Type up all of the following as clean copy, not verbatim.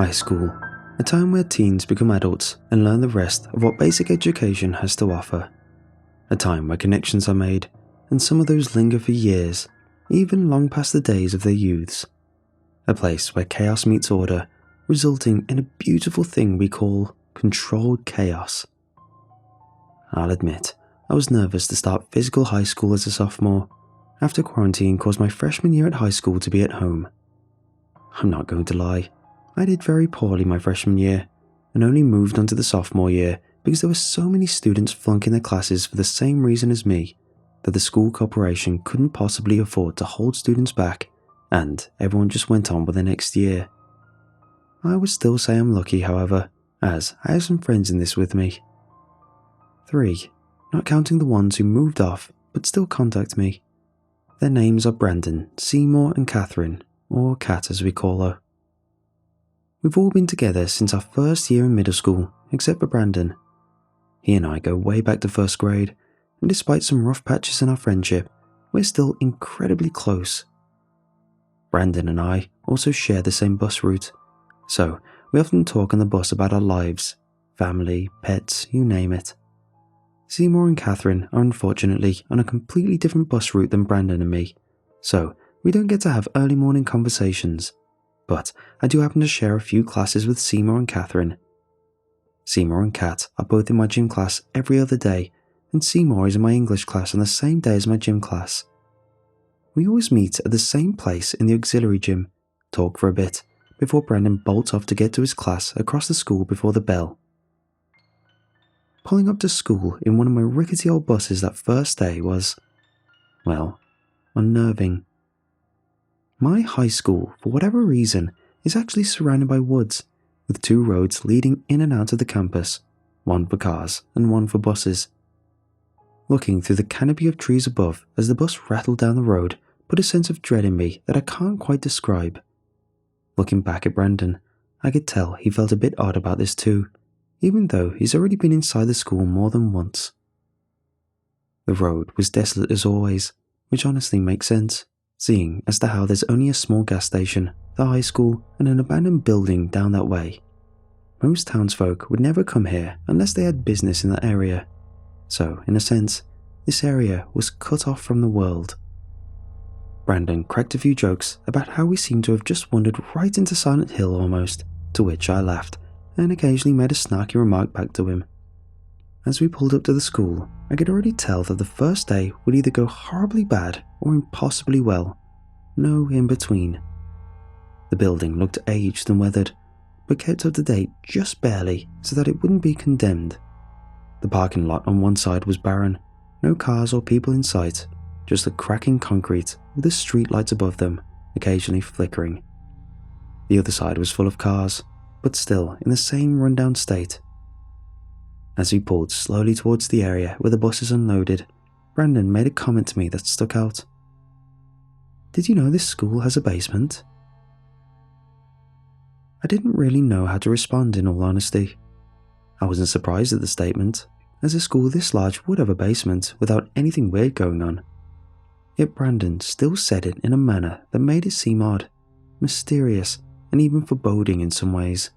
High school, a time where teens become adults and learn the rest of what basic education has to offer. A time where connections are made, and some of those linger for years, even long past the days of their youths. A place where chaos meets order, resulting in a beautiful thing we call controlled chaos. I'll admit, I was nervous to start physical high school as a sophomore, after quarantine caused my freshman year at high school to be at home. I'm not going to lie, I did very poorly my freshman year, and only moved on to the sophomore year because there were so many students flunking their classes for the same reason as me, that the school corporation couldn't possibly afford to hold students back, and everyone just went on with the next year. I would still say I'm lucky, however, as I have some friends in this with me. 3, not counting the ones who moved off but still contact me. Their names are Brandon, Seymour and Catherine, or Kat as we call her. We've all been together since our first year in middle school, except for Brandon. He and I go way back to first grade, and despite some rough patches in our friendship, we're still incredibly close. Brandon and I also share the same bus route, so we often talk on the bus about our lives, family, pets, you name it. Seymour and Catherine are unfortunately on a completely different bus route than Brandon and me, so we don't get to have early morning conversations, but I do happen to share a few classes with Seymour and Catherine. Seymour and Kat are both in my gym class every other day, and Seymour is in my English class on the same day as my gym class. We always meet at the same place in the auxiliary gym, talk for a bit, before Brandon bolts off to get to his class across the school before the bell. Pulling up to school in one of my rickety old buses that first day was, well, unnerving. My high school, for whatever reason, is actually surrounded by woods, with 2 roads leading in and out of the campus, one for cars and one for buses. Looking through the canopy of trees above as the bus rattled down the road put a sense of dread in me that I can't quite describe. Looking back at Brandon, I could tell he felt a bit odd about this too, even though he's already been inside the school more than once. The road was desolate as always, which honestly makes sense, seeing as to how there's only a small gas station, the high school, and an abandoned building down that way. Most townsfolk would never come here unless they had business in that area, so in a sense, this area was cut off from the world. Brandon cracked a few jokes about how we seemed to have just wandered right into Silent Hill almost, to which I laughed, and occasionally made a snarky remark back to him. As we pulled up to the school, I could already tell that the first day would either go horribly bad or impossibly well, no in between. The building looked aged and weathered, but kept up to date just barely so that it wouldn't be condemned. The parking lot on one side was barren, no cars or people in sight, just the cracking concrete with the street lights above them, occasionally flickering. The other side was full of cars, but still in the same rundown state. As we pulled slowly towards the area where the buses unloaded, Brandon made a comment to me that stuck out. "Did you know this school has a basement?" I didn't really know how to respond in all honesty. I wasn't surprised at the statement, as a school this large would have a basement without anything weird going on. Yet Brandon still said it in a manner that made it seem odd, mysterious, and even foreboding in some ways.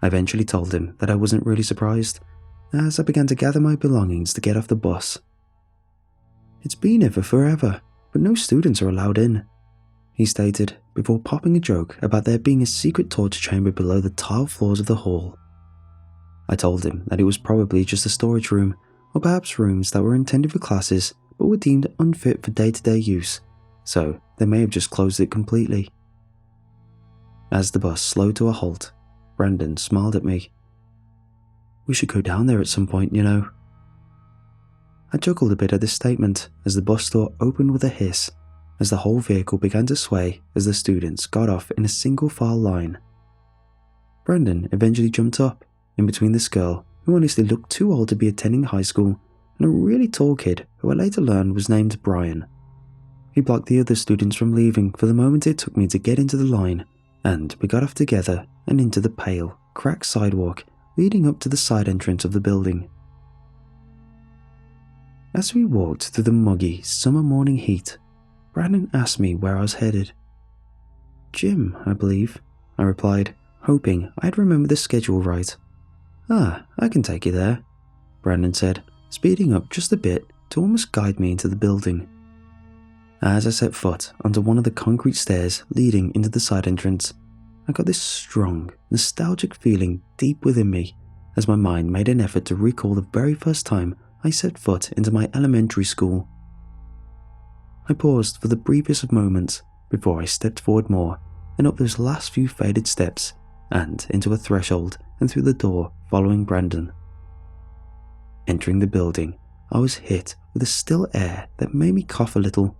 I eventually told him that I wasn't really surprised, as I began to gather my belongings to get off the bus. "It's been here for forever, but no students are allowed in," he stated before popping a joke about there being a secret torture chamber below the tile floors of the hall. I told him that it was probably just a storage room, or perhaps rooms that were intended for classes but were deemed unfit for day-to-day use, so they may have just closed it completely. As the bus slowed to a halt, Brandon smiled at me. "We should go down there at some point, you know." I chuckled a bit at this statement as the bus door opened with a hiss, as the whole vehicle began to sway as the students got off in a single file line. Brandon eventually jumped up, in between this girl, who honestly looked too old to be attending high school, and a really tall kid who I later learned was named Brian. He blocked the other students from leaving for the moment it took me to get into the line, and we got off together and into the pale, cracked sidewalk leading up to the side entrance of the building. As we walked through the muggy summer morning heat, Brandon asked me where I was headed. "Gym, I believe," I replied, hoping I'd remembered the schedule right. "Ah, I can take you there," Brandon said, speeding up just a bit to almost guide me into the building. As I set foot onto one of the concrete stairs leading into the side entrance, I got this strong, nostalgic feeling deep within me as my mind made an effort to recall the very first time I set foot into my elementary school. I paused for the briefest of moments before I stepped forward more and up those last few faded steps and into a threshold and through the door following Brandon. Entering the building, I was hit with a still air that made me cough a little.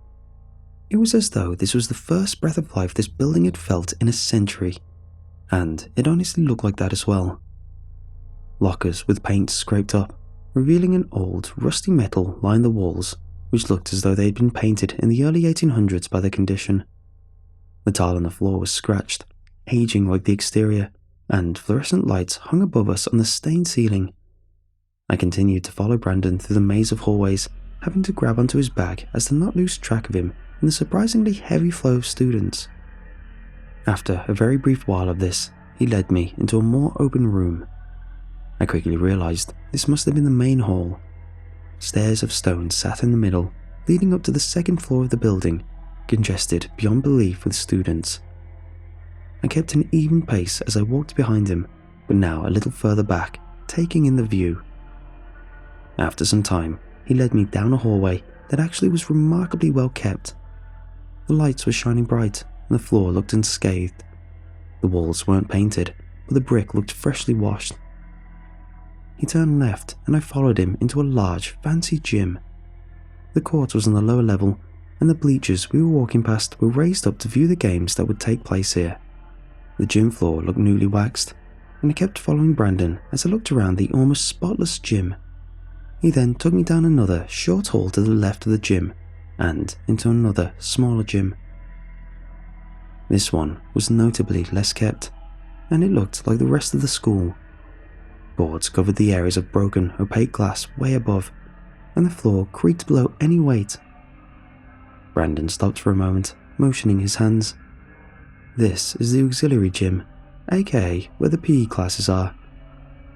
It was as though this was the first breath of life this building had felt in a century, and it honestly looked like that as well. Lockers with paint scraped up, revealing an old, rusty metal lined the walls, which looked as though they had been painted in the early 1800s by their condition. The tile on the floor was scratched, aging like the exterior, and fluorescent lights hung above us on the stained ceiling. I continued to follow Brandon through the maze of hallways, having to grab onto his bag as to not lose track of him in the surprisingly heavy flow of students. After a very brief while of this, he led me into a more open room. I quickly realized this must have been the main hall. Stairs of stone sat in the middle, leading up to the second floor of the building, congested beyond belief with students. I kept an even pace as I walked behind him, but now a little further back, taking in the view. After some time, he led me down a hallway that actually was remarkably well kept. The lights were shining bright, and the floor looked unscathed. The walls weren't painted, but the brick looked freshly washed. He turned left, and I followed him into a large, fancy gym. The court was on the lower level, and the bleachers we were walking past were raised up to view the games that would take place here. The gym floor looked newly waxed, and I kept following Brandon as I looked around the almost spotless gym. He then took me down another short hall to the left of the gym, and into another, smaller gym. This one was notably less kept, and it looked like the rest of the school. Boards covered the areas of broken, opaque glass way above, and the floor creaked below any weight. Brandon stopped for a moment, motioning his hands. "This is the auxiliary gym, aka where the PE classes are."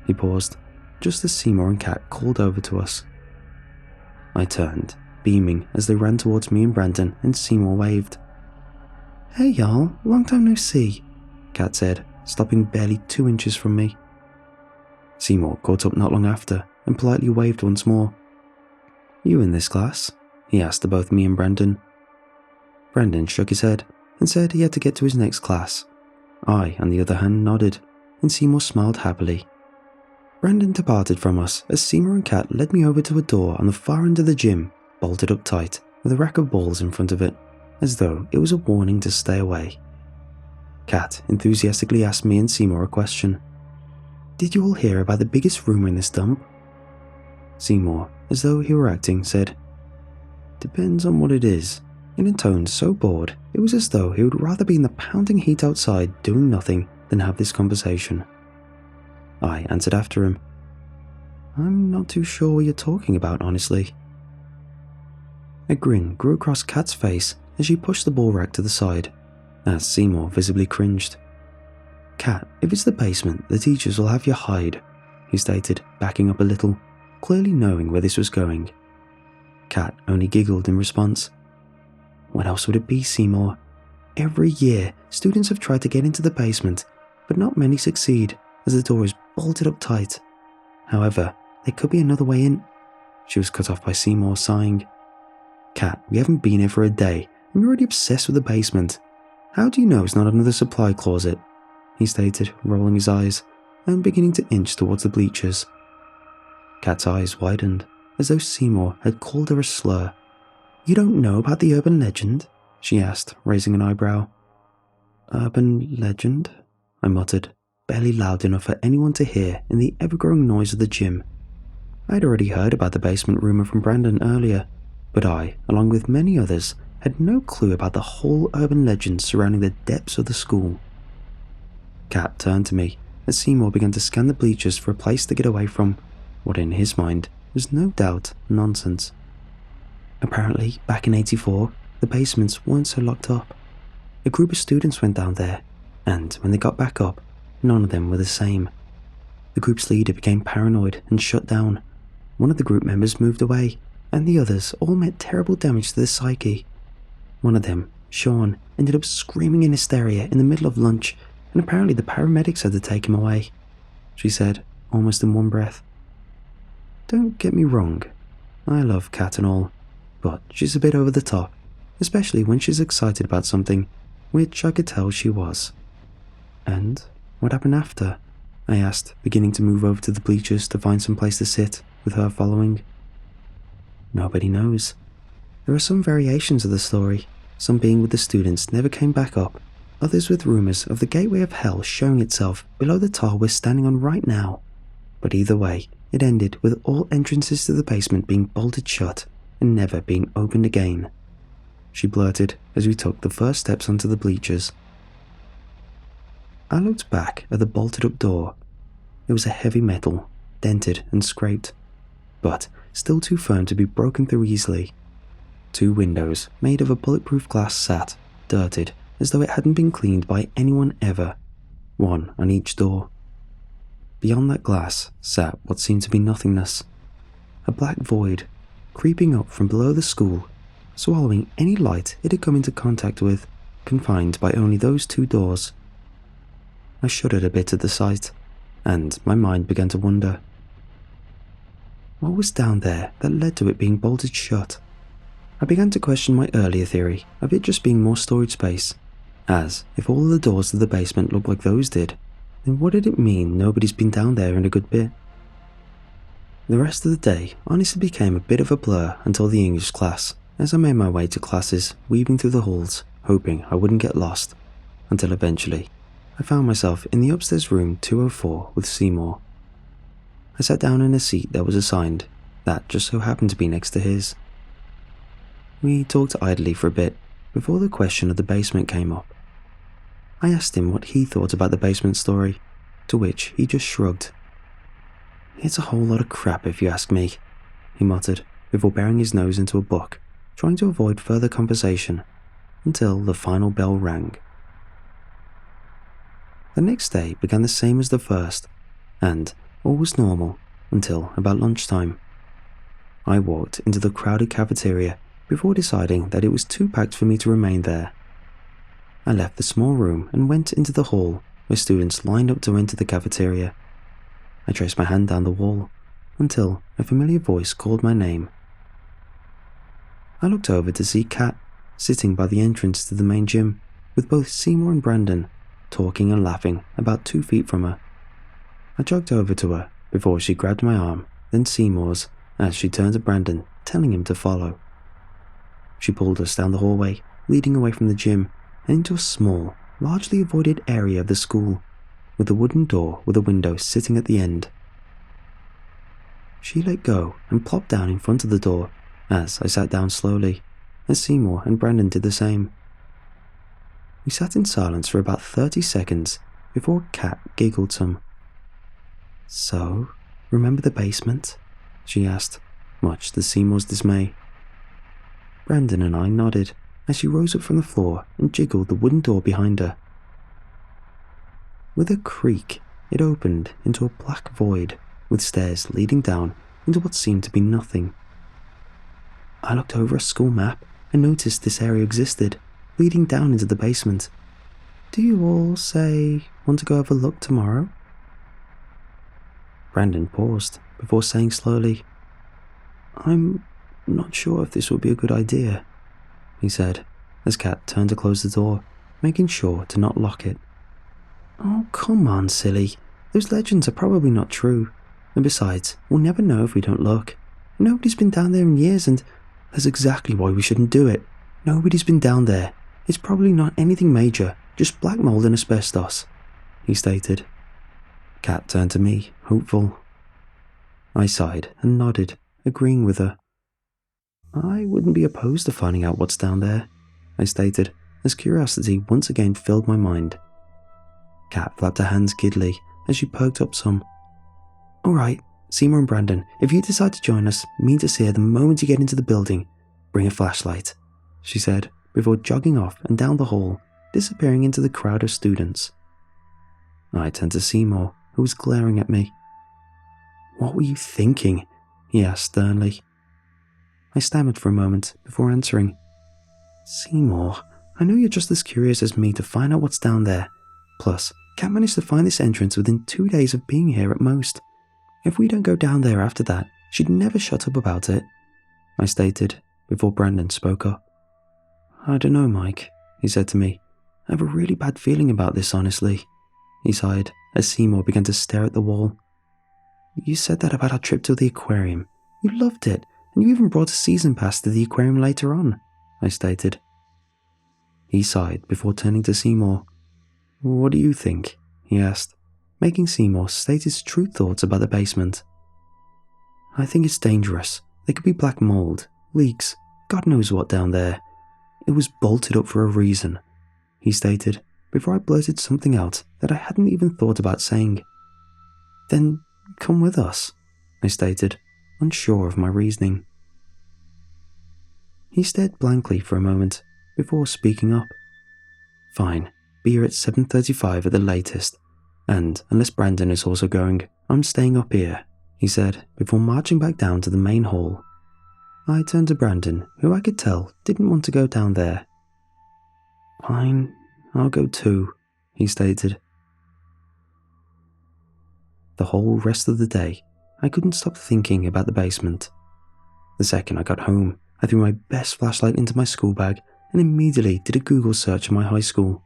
He paused, just as Seymour and Kat called over to us. I turned, beaming as they ran towards me and Brandon, and Seymour waved. "Hey y'all, long time no see," Kat said, stopping barely 2 inches from me. Seymour caught up not long after and politely waved once more. "You in this class?" he asked of both me and Brandon. Brandon shook his head and said he had to get to his next class. I, on the other hand, nodded, and Seymour smiled happily. Brandon departed from us as Seymour and Kat led me over to a door on the far end of the gym, bolted up tight, with a rack of balls in front of it, as though it was a warning to stay away. Kat enthusiastically asked me and Seymour a question. "Did you all hear about the biggest rumour in this dump?" Seymour, as though he were acting, said, "Depends on what it is," in a tone so bored it was as though he would rather be in the pounding heat outside doing nothing than have this conversation. I answered after him, "I'm not too sure what you're talking about, honestly." A grin grew across Kat's face as she pushed the ball rack to the side, as Seymour visibly cringed. "Kat, if it's the basement, the teachers will have you hide," he stated, backing up a little, clearly knowing where this was going. Kat only giggled in response. "What else would it be, Seymour? Every year, students have tried to get into the basement, but not many succeed, as the door is bolted up tight. However, there could be another way in." She was cut off by Seymour sighing. "Kat, we haven't been here for a day, and you're already obsessed with the basement. How do you know it's not another supply closet?" he stated, rolling his eyes and beginning to inch towards the bleachers. Kat's eyes widened, as though Seymour had called her a slur. "You don't know about the urban legend?" she asked, raising an eyebrow. "Urban legend?" I muttered, barely loud enough for anyone to hear in the ever-growing noise of the gym. I had already heard about the basement rumour from Brandon earlier, but I, along with many others, had no clue about the whole urban legend surrounding the depths of the school. Kat turned to me as Seymour began to scan the bleachers for a place to get away from what in his mind was no doubt nonsense. Apparently, back in '84, the basements weren't so locked up. A group of students went down there, and when they got back up, none of them were the same. The group's leader became paranoid and shut down. One of the group members moved away, and the others all met terrible damage to their psyche. One of them, Sean, ended up screaming in hysteria in the middle of lunch, and apparently the paramedics had to take him away, she said, almost in one breath. Don't get me wrong, I love Kat and all, but she's a bit over the top, especially when she's excited about something, which I could tell she was. And what happened after? I asked, beginning to move over to the bleachers to find some place to sit, with her following. Nobody knows. There are some variations of the story, some being with the students never came back up, others with rumours of the gateway of hell showing itself below the tile we're standing on right now. But either way, it ended with all entrances to the basement being bolted shut and never being opened again, she blurted as we took the first steps onto the bleachers. I looked back at the bolted up door. It was a heavy metal, dented and scraped, but still too firm to be broken through easily. 2 windows made of a bulletproof glass sat, dirted, as though it hadn't been cleaned by anyone ever, one on each door. Beyond that glass sat what seemed to be nothingness, a black void, creeping up from below the school, swallowing any light it had come into contact with, confined by only those 2 doors. I shuddered a bit at the sight, and my mind began to wander. What was down there that led to it being bolted shut? I began to question my earlier theory of it just being more storage space, as if all of the doors to the basement looked like those did, then what did it mean nobody's been down there in a good bit? The rest of the day honestly became a bit of a blur until the English class, as I made my way to classes, weaving through the halls, hoping I wouldn't get lost, until eventually I found myself in the upstairs room 204 with Seymour. I sat down in a seat that was assigned, that just so happened to be next to his. We talked idly for a bit before the question of the basement came up. I asked him what he thought about the basement story, to which he just shrugged. It's a whole lot of crap if you ask me, he muttered before burying his nose into a book, trying to avoid further conversation, until the final bell rang. The next day began the same as the first, and all was normal until about lunchtime. I walked into the crowded cafeteria before deciding that it was too packed for me to remain there. I left the small room and went into the hall where students lined up to enter the cafeteria. I traced my hand down the wall until a familiar voice called my name. I looked over to see Kat sitting by the entrance to the main gym with both Seymour and Brandon talking and laughing about 2 feet from her. I jogged over to her before she grabbed my arm, then Seymour's, as she turned to Brandon, telling him to follow. She pulled us down the hallway, leading away from the gym and into a small, largely avoided area of the school, with a wooden door with a window sitting at the end. She let go and plopped down in front of the door as I sat down slowly, and Seymour and Brandon did the same. We sat in silence for about 30 seconds before Kat giggled some. So, remember the basement? She asked, much to Seymour's dismay. Brandon and I nodded as she rose up from the floor and jiggled the wooden door behind her. With a creak, it opened into a black void with stairs leading down into what seemed to be nothing. I looked over a school map and noticed this area existed, leading down into the basement. Do you all, want to go have a look tomorrow? Brandon paused before saying slowly, I'm not sure if this would be a good idea, he said, as Kat turned to close the door, making sure to not lock it. Oh, come on, silly. Those legends are probably not true. And besides, we'll never know if we don't look. Nobody's been down there in years, and that's exactly why we shouldn't do it. Nobody's been down there. It's probably not anything major, just black mold and asbestos, he stated. Kat turned to me, hopeful. I sighed and nodded, agreeing with her. I wouldn't be opposed to finding out what's down there, I stated, as curiosity once again filled my mind. Kat flapped her hands giddily as she perked up some. All right, Seymour and Brandon, if you decide to join us, mean to see her the moment you get into the building. Bring a flashlight, she said, before jogging off and down the hall, disappearing into the crowd of students. I turned to Seymour, who was glaring at me. "What were you thinking?" he asked sternly. I stammered for a moment before answering. "Seymour, I know you're just as curious as me to find out what's down there. Plus, Cat managed to find this entrance within 2 days of being here at most. If we don't go down there after that, she'd never shut up about it," I stated, before Brandon spoke up. "I don't know, Mike," he said to me. "I have a really bad feeling about this, honestly," he sighed as Seymour began to stare at the wall. "You said that about our trip to the aquarium. You loved it, and you even brought a season pass to the aquarium later on," I stated. He sighed before turning to Seymour. "What do you think?" he asked, making Seymour state his true thoughts about the basement. "I think it's dangerous. There could be black mold, leaks, God knows what down there. It was bolted up for a reason," he stated, before I blurted something out that I hadn't even thought about saying. "Then come with us," I stated, unsure of my reasoning. He stared blankly for a moment before speaking up. "Fine, be here at 7:35 at the latest, and unless Brandon is also going, I'm staying up here," he said before marching back down to the main hall. I turned to Brandon, who I could tell didn't want to go down there. "Fine, I'll go too," he stated. The whole rest of the day, I couldn't stop thinking about the basement. The second I got home, I threw my best flashlight into my school bag and immediately did a Google search of my high school.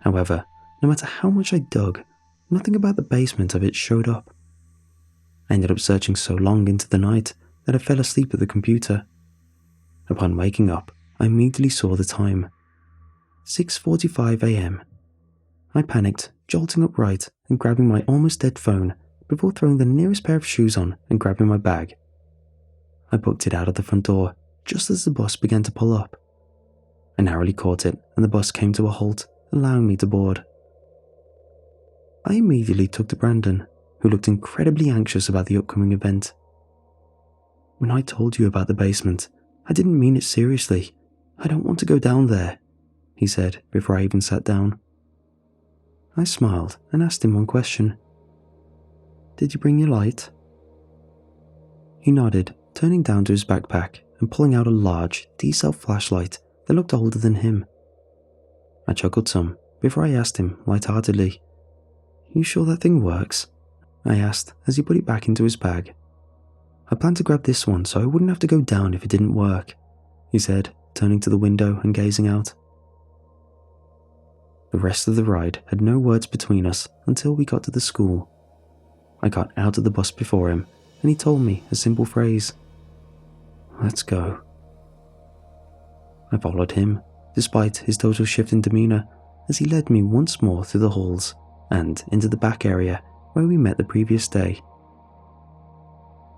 However, no matter how much I dug, nothing about the basement of it showed up. I ended up searching so long into the night that I fell asleep at the computer. Upon waking up, I immediately saw the time. 6:45 a.m. I panicked, jolting upright and grabbing my almost dead phone before throwing the nearest pair of shoes on and grabbing my bag. I booked it out of the front door just as the bus began to pull up. I narrowly caught it and the bus came to a halt, allowing me to board. I immediately took to Brandon, who looked incredibly anxious about the upcoming event. "When I told you about the basement, I didn't mean it seriously. I don't want to go down there," he said before I even sat down. I smiled and asked him one question. "Did you bring your light?" He nodded, turning down to his backpack and pulling out a large D-cell flashlight that looked older than him. I chuckled some before I asked him lightheartedly, "You sure that thing works?" I asked as he put it back into his bag. "I plan to grab this one so I wouldn't have to go down if it didn't work," he said, turning to the window and gazing out. The rest of the ride had no words between us until we got to the school. I got out of the bus before him and he told me a simple phrase, "Let's go." I followed him, despite his total shift in demeanour, as he led me once more through the halls and into the back area where we met the previous day.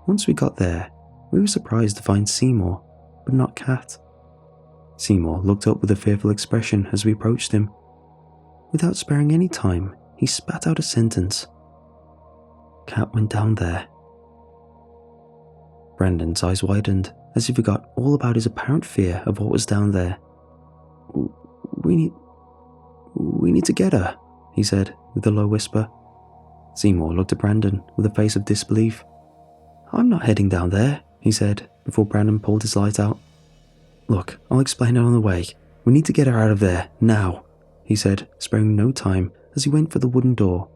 Once we got there, we were surprised to find Seymour, but not Cat. Seymour looked up with a fearful expression as we approached him. Without sparing any time, he spat out a sentence. "Cat went down there." Brandon's eyes widened as he forgot all about his apparent fear of what was down there. We need to get her," he said with a low whisper. Seymour looked at Brandon with a face of disbelief. "I'm not heading down there," he said before Brandon pulled his light out. "Look, I'll explain it on the way. We need to get her out of there, now," he said, sparing no time as he went for the wooden door.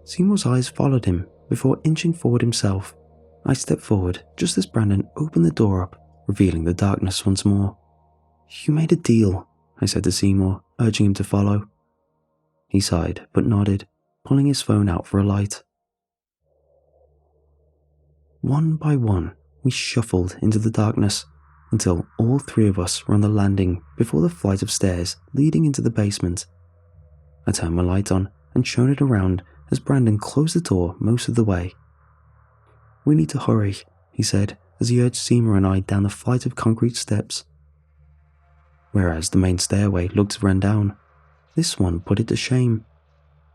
Seymour's eyes followed him before inching forward himself. I stepped forward just as Brandon opened the door up, revealing the darkness once more. "You made a deal," I said to Seymour, urging him to follow. He sighed but nodded, pulling his phone out for a light. One by one, we shuffled into the darkness until all three of us were on the landing before the flight of stairs leading into the basement. I turned my light on and shone it around as Brandon closed the door most of the way. "We need to hurry," he said as he urged Seymour and I down the flight of concrete steps. Whereas the main stairway looked run down, this one put it to shame.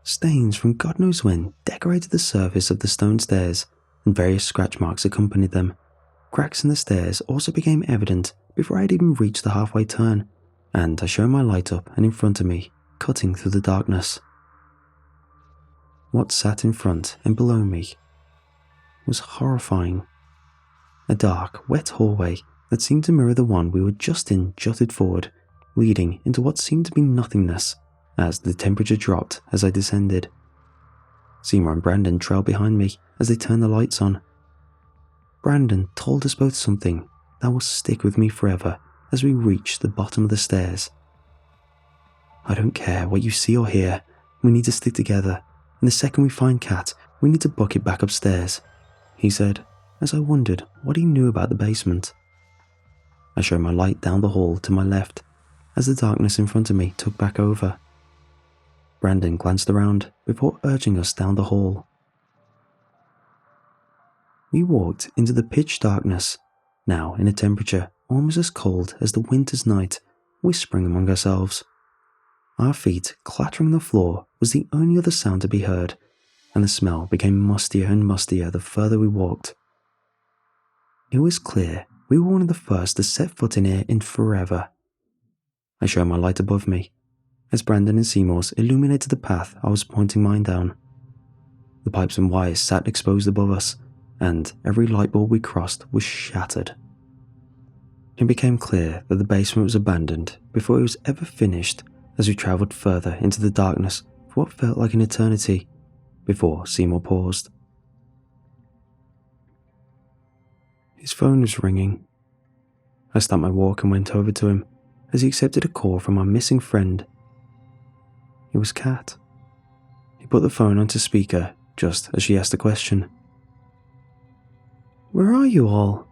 Stains from God knows when decorated the surface of the stone stairs, and various scratch marks accompanied them. Cracks in the stairs also became evident before I had even reached the halfway turn, and I shone my light up and in front of me, cutting through the darkness. What sat in front and below me was horrifying. A dark, wet hallway that seemed to mirror the one we were just in jutted forward, leading into what seemed to be nothingness as the temperature dropped as I descended. Seymour and Brandon trailed behind me as they turned the lights on. Brandon told us both something that will stick with me forever as we reached the bottom of the stairs. "I don't care what you see or hear, we need to stick together, and the second we find Kat, we need to book it back upstairs," he said, as I wondered what he knew about the basement. I showed my light down the hall to my left as the darkness in front of me took back over. Brandon glanced around before urging us down the hall. We walked into the pitch darkness, now in a temperature almost as cold as the winter's night, whispering among ourselves. Our feet clattering the floor was the only other sound to be heard, and the smell became mustier and mustier the further we walked. It was clear we were one of the first to set foot in here in forever. I showed my light above me, as Brandon and Seymour's illuminated the path I was pointing mine down. The pipes and wires sat exposed above us, and every light bulb we crossed was shattered. It became clear that the basement was abandoned before it was ever finished as we travelled further into the darkness for what felt like an eternity, before Seymour paused. His phone was ringing. I stopped my walk and went over to him as he accepted a call from our missing friend. It was Kat. He put the phone onto speaker just as she asked a question. "Where are you all?"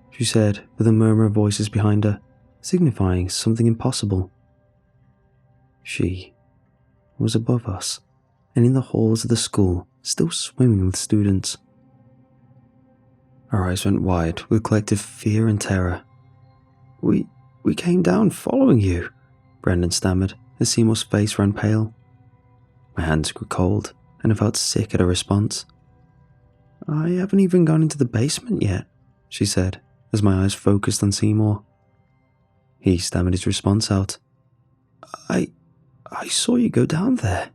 she said with a murmur of voices behind her, signifying something impossible. She was above us, and in the halls of the school, still swimming with students. Our eyes went wide with collective fear and terror. We came down following you," Brandon stammered as Seymour's face ran pale. My hands grew cold, and I felt sick at her response. "I haven't even gone into the basement yet," she said, as my eyes focused on Seymour. He stammered his response out. I saw you go down there,"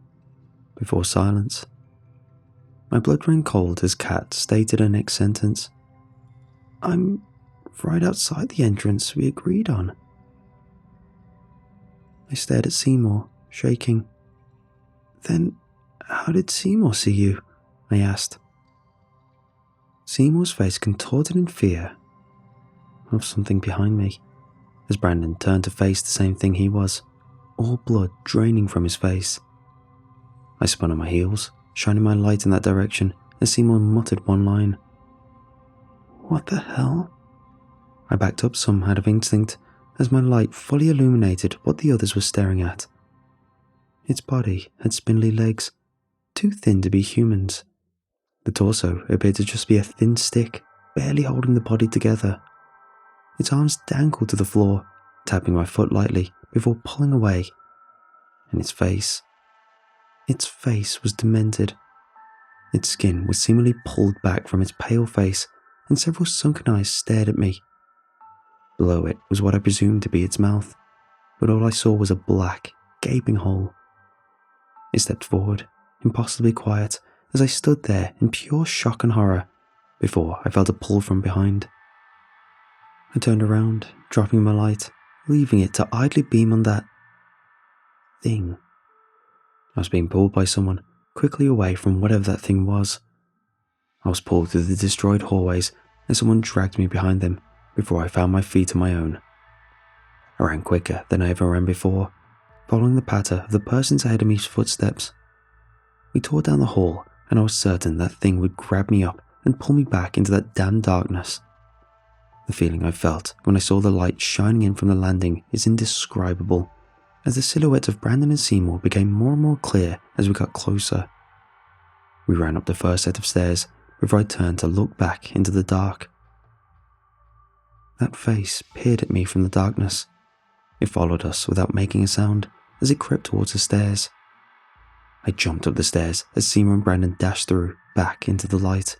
before silence. My blood ran cold as Kat stated her next sentence. "I'm right outside the entrance we agreed on." I stared at Seymour, shaking. "Then how did Seymour see you?" I asked. Seymour's face contorted in fear of something behind me, as Brandon turned to face the same thing he was, all blood draining from his face. I spun on my heels, shining my light in that direction, as Seymour muttered one line. "What the hell?" I backed up some out of instinct, as my light fully illuminated what the others were staring at. Its body had spindly legs, too thin to be humans. The torso appeared to just be a thin stick, barely holding the body together. Its arms dangled to the floor, tapping my foot lightly before pulling away. And its face was demented. Its skin was seemingly pulled back from its pale face, and several sunken eyes stared at me. Below it was what I presumed to be its mouth, but all I saw was a black, gaping hole. It stepped forward, impossibly quiet, as I stood there in pure shock and horror, before I felt a pull from behind. I turned around, dropping my light, leaving it to idly beam on that thing. I was being pulled by someone, quickly away from whatever that thing was. I was pulled through the destroyed hallways, and someone dragged me behind them before I found my feet on my own. I ran quicker than I ever ran before, following the patter of the persons ahead of me's footsteps. We tore down the hall, and I was certain that thing would grab me up and pull me back into that damn darkness. The feeling I felt when I saw the light shining in from the landing is indescribable, as the silhouettes of Brandon and Seymour became more and more clear as we got closer. We ran up the first set of stairs before I turned to look back into the dark. That face peered at me from the darkness. It followed us without making a sound as it crept towards the stairs. I jumped up the stairs as Seymour and Brandon dashed through, back into the light.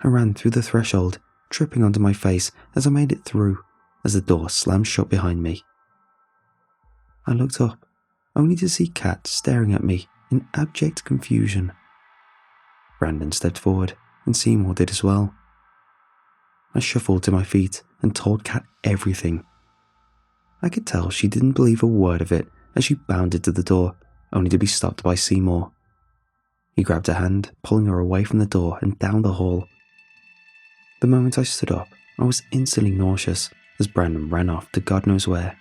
I ran through the threshold, tripping onto my face as I made it through, as the door slammed shut behind me. I looked up, only to see Kat staring at me in abject confusion. Brandon stepped forward, and Seymour did as well. I shuffled to my feet and told Kat everything. I could tell she didn't believe a word of it as she bounded to the door, only to be stopped by Seymour. He grabbed her hand, pulling her away from the door and down the hall. The moment I stood up, I was instantly nauseous as Brandon ran off to God knows where.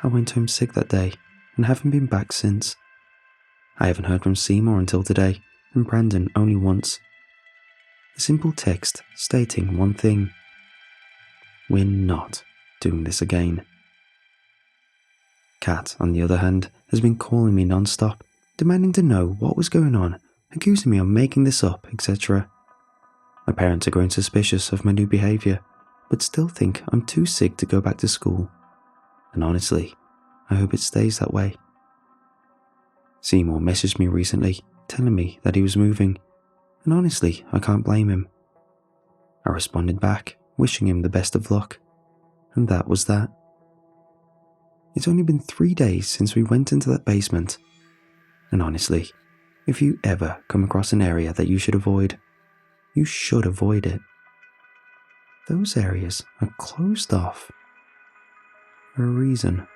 I went home sick that day and haven't been back since. I haven't heard from Seymour until today, and Brandon only once. A simple text stating one thing: we're not doing this again. Kat, on the other hand, has been calling me non-stop, demanding to know what was going on, accusing me of making this up, etc. My parents are growing suspicious of my new behaviour, but still think I'm too sick to go back to school. And honestly, I hope it stays that way. Seymour messaged me recently, telling me that he was moving, and honestly, I can't blame him. I responded back, wishing him the best of luck, and that was that. It's only been 3 days since we went into that basement, and honestly, if you ever come across an area that you should avoid it. Those areas are closed off for a reason.